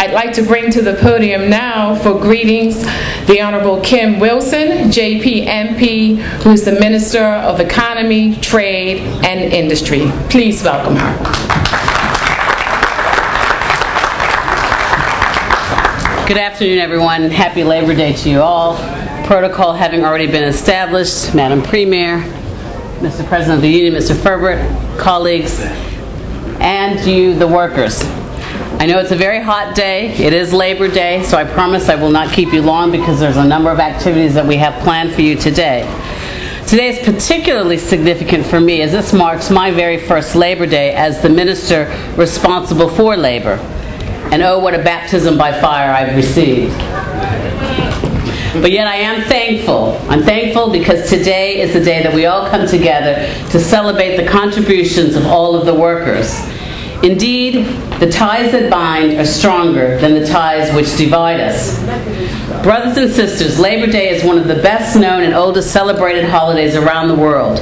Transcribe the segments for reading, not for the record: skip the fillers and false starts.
I'd like to bring to the podium now for greetings the Honorable Kim Wilson, JP MP, who is the Minister of Economy, Trade, and Industry. Please welcome her. Good afternoon, everyone. Happy Labor Day to you all. Protocol having already been established, Madam Premier, Mr. President of the Union, Mr. Ferbert, colleagues, and you, the workers. I know it's a very hot day. It is Labor Day, so I promise I will not keep you long because there's a number of activities that we have planned for you today. Today is particularly significant for me as this marks my very first Labor Day as the minister responsible for labor. And oh, what a baptism by fire I've received. But yet I am thankful. I'm thankful because today is the day that we all come together to celebrate the contributions of all of the workers. Indeed, the ties that bind are stronger than the ties which divide us. Brothers and sisters, Labor Day is one of the best known and oldest celebrated holidays around the world.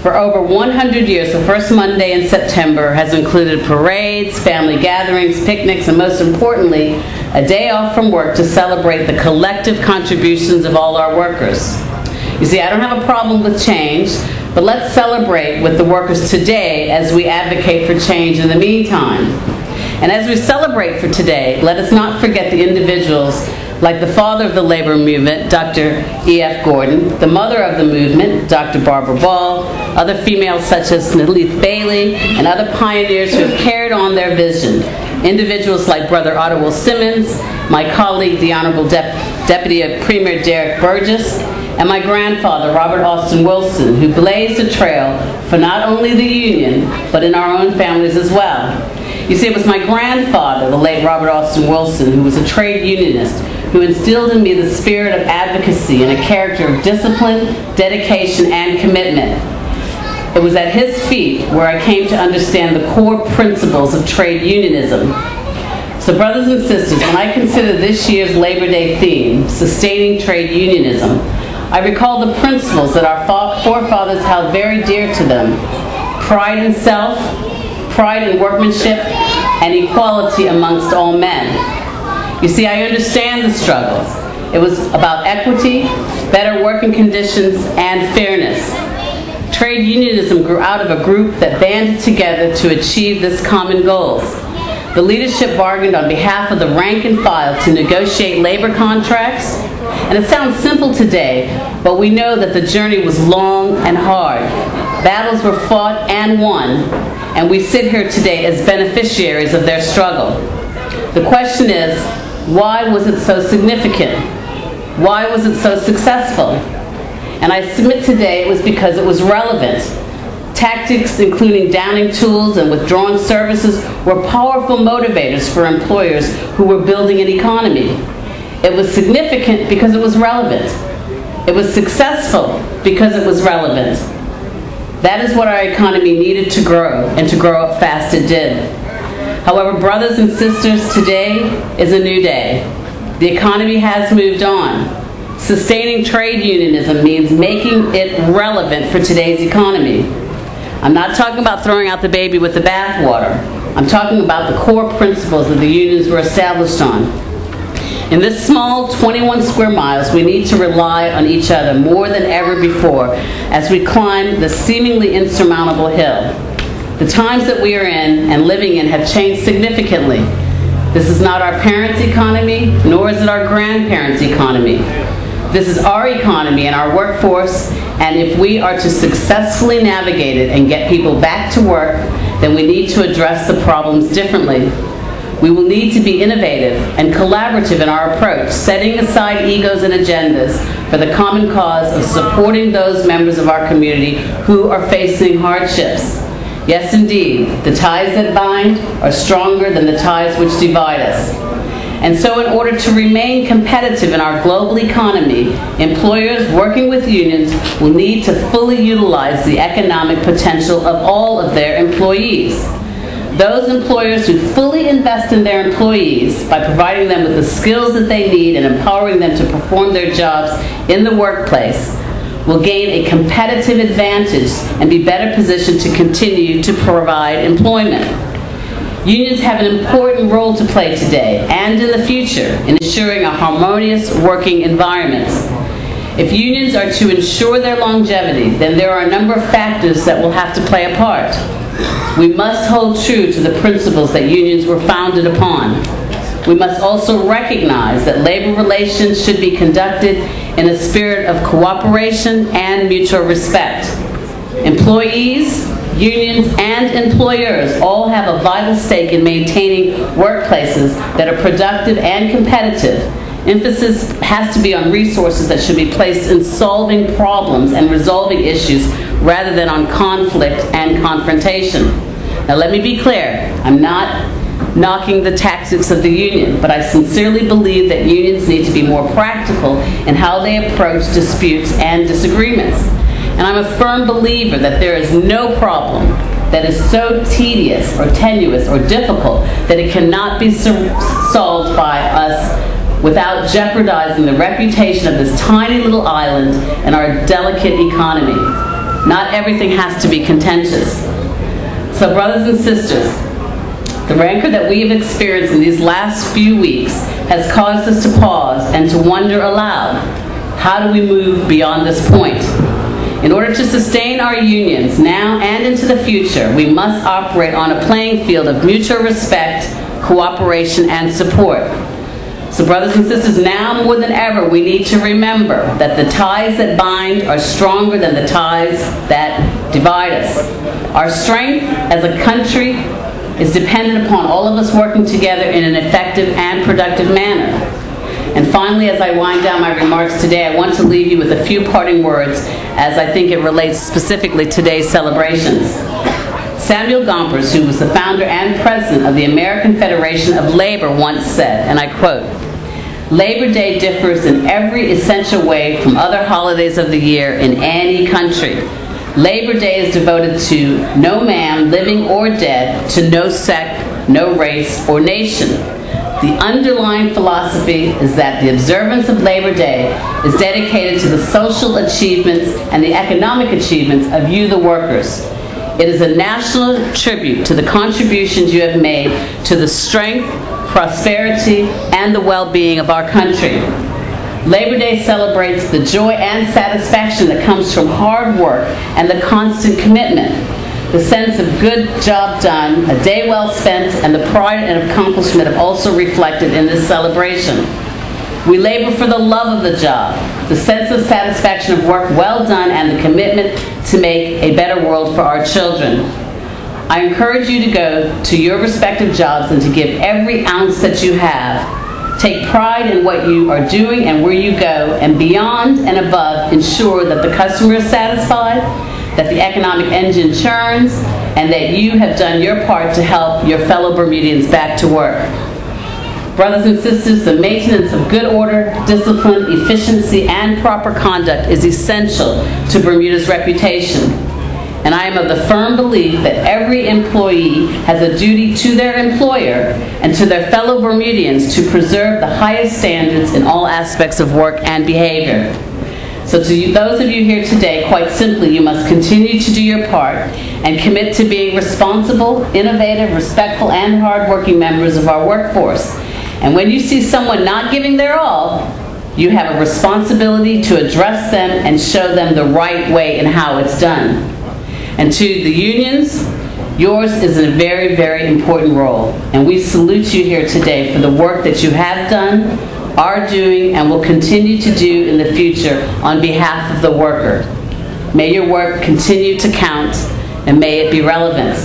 For over 100 years, the first Monday in September has included parades, family gatherings, picnics, and most importantly, a day off from work to celebrate the collective contributions of all our workers. You see, I don't have a problem with change, but let's celebrate with the workers today as we advocate for change in the meantime. And as we celebrate for today, let us not forget the individuals like the father of the labor movement, Dr. E.F. Gordon, the mother of the movement, Dr. Barbara Ball, other females such as Nelith Bailey, and other pioneers who have carried on their vision. Individuals like Brother Ottawell Simmons, my colleague, the Honorable Deputy Premier Derek Burgess, and my grandfather, Robert Austin Wilson, who blazed a trail for not only the Union, but in our own families as well. You see, it was my grandfather, the late Robert Austin Wilson, who was a trade unionist, who instilled in me the spirit of advocacy and a character of discipline, dedication, and commitment. It was at his feet where I came to understand the core principles of trade unionism. So brothers and sisters, when I consider this year's Labor Day theme, sustaining trade unionism, I recall the principles that our forefathers held very dear to them: pride in self, pride in workmanship, and equality amongst all men. You see, I understand the struggle. It was about equity, better working conditions, and fairness. Trade unionism grew out of a group that banded together to achieve this common goal. The leadership bargained on behalf of the rank and file to negotiate labor contracts. And it sounds simple today, but we know that the journey was long and hard. Battles were fought and won, and we sit here today as beneficiaries of their struggle. The question is, why was it so significant? Why was it so successful? And I submit today it was because it was relevant. Tactics, including downing tools and withdrawing services, were powerful motivators for employers who were building an economy. It was significant because it was relevant. It was successful because it was relevant. That is what our economy needed to grow, and to grow up fast it did. However, brothers and sisters, today is a new day. The economy has moved on. Sustaining trade unionism means making it relevant for today's economy. I'm not talking about throwing out the baby with the bathwater. I'm talking about the core principles that the unions were established on. In this small 21 square miles, we need to rely on each other more than ever before as we climb the seemingly insurmountable hill. The times that we are in and living in have changed significantly. This is not our parents' economy, nor is it our grandparents' economy. This is our economy and our workforce, and if we are to successfully navigate it and get people back to work, then we need to address the problems differently. We will need to be innovative and collaborative in our approach, setting aside egos and agendas for the common cause of supporting those members of our community who are facing hardships. Yes, indeed, the ties that bind are stronger than the ties which divide us. And so in order to remain competitive in our global economy, employers working with unions will need to fully utilize the economic potential of all of their employees. Those employers who fully invest in their employees by providing them with the skills that they need and empowering them to perform their jobs in the workplace will gain a competitive advantage and be better positioned to continue to provide employment. Unions have an important role to play today and in the future in ensuring a harmonious working environment. If unions are to ensure their longevity, then there are a number of factors that will have to play a part. We must hold true to the principles that unions were founded upon. We must also recognize that labor relations should be conducted in a spirit of cooperation and mutual respect. Employees, unions, and employers all have a vital stake in maintaining workplaces that are productive and competitive. Emphasis has to be on resources that should be placed in solving problems and resolving issues rather than on conflict and confrontation. Now let me be clear, I'm not knocking the tactics of the union, but I sincerely believe that unions need to be more practical in how they approach disputes and disagreements. And I'm a firm believer that there is no problem that is so tedious or tenuous or difficult that it cannot be solved by us without jeopardizing the reputation of this tiny little island and our delicate economy. Not everything has to be contentious. So brothers and sisters, the rancor that we have experienced in these last few weeks has caused us to pause and to wonder aloud, how do we move beyond this point? In order to sustain our unions now and into the future, we must operate on a playing field of mutual respect, cooperation, and support. So brothers and sisters, now more than ever, we need to remember that the ties that bind are stronger than the ties that divide us. Our strength as a country is dependent upon all of us working together in an effective and productive manner. And finally, as I wind down my remarks today, I want to leave you with a few parting words as I think it relates specifically to today's celebrations. Samuel Gompers, who was the founder and president of the American Federation of Labor, once said, and I quote, "Labor Day differs in every essential way from other holidays of the year in any country. Labor Day is devoted to no man, living or dead, to no sect, no race or nation. The underlying philosophy is that the observance of Labor Day is dedicated to the social achievements and the economic achievements of you, the workers. It is a national tribute to the contributions you have made to the strength, prosperity, and the well-being of our country. Labor Day celebrates the joy and satisfaction that comes from hard work and the constant commitment, the sense of good job done, a day well spent, and the pride and accomplishment are also reflected in this celebration. We labor for the love of the job, the sense of satisfaction of work well done, and the commitment to make a better world for our children. I encourage you to go to your respective jobs and to give every ounce that you have. Take pride in what you are doing and where you go, and beyond and above, ensure that the customer is satisfied, that the economic engine churns, and that you have done your part to help your fellow Bermudians back to work. Brothers and sisters, the maintenance of good order, discipline, efficiency, and proper conduct is essential to Bermuda's reputation. And I am of the firm belief that every employee has a duty to their employer and to their fellow Bermudians to preserve the highest standards in all aspects of work and behavior. So to those of you here today, quite simply, you must continue to do your part and commit to being responsible, innovative, respectful, and hardworking members of our workforce. And when you see someone not giving their all, you have a responsibility to address them and show them the right way and how it's done. And to the unions, yours is a very, very important role. And we salute you here today for the work that you have done, are doing, and will continue to do in the future on behalf of the worker. May your work continue to count, and may it be relevant.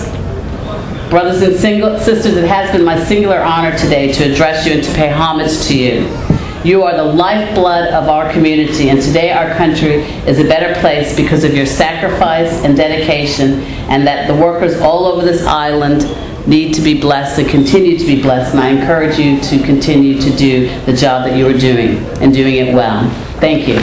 Brothers and sisters, it has been my singular honor today to address you and to pay homage to you. You are the lifeblood of our community, and today our country is a better place because of your sacrifice and dedication, and that the workers all over this island need to be blessed and continue to be blessed. And I encourage you to continue to do the job that you are doing and doing it well. Thank you.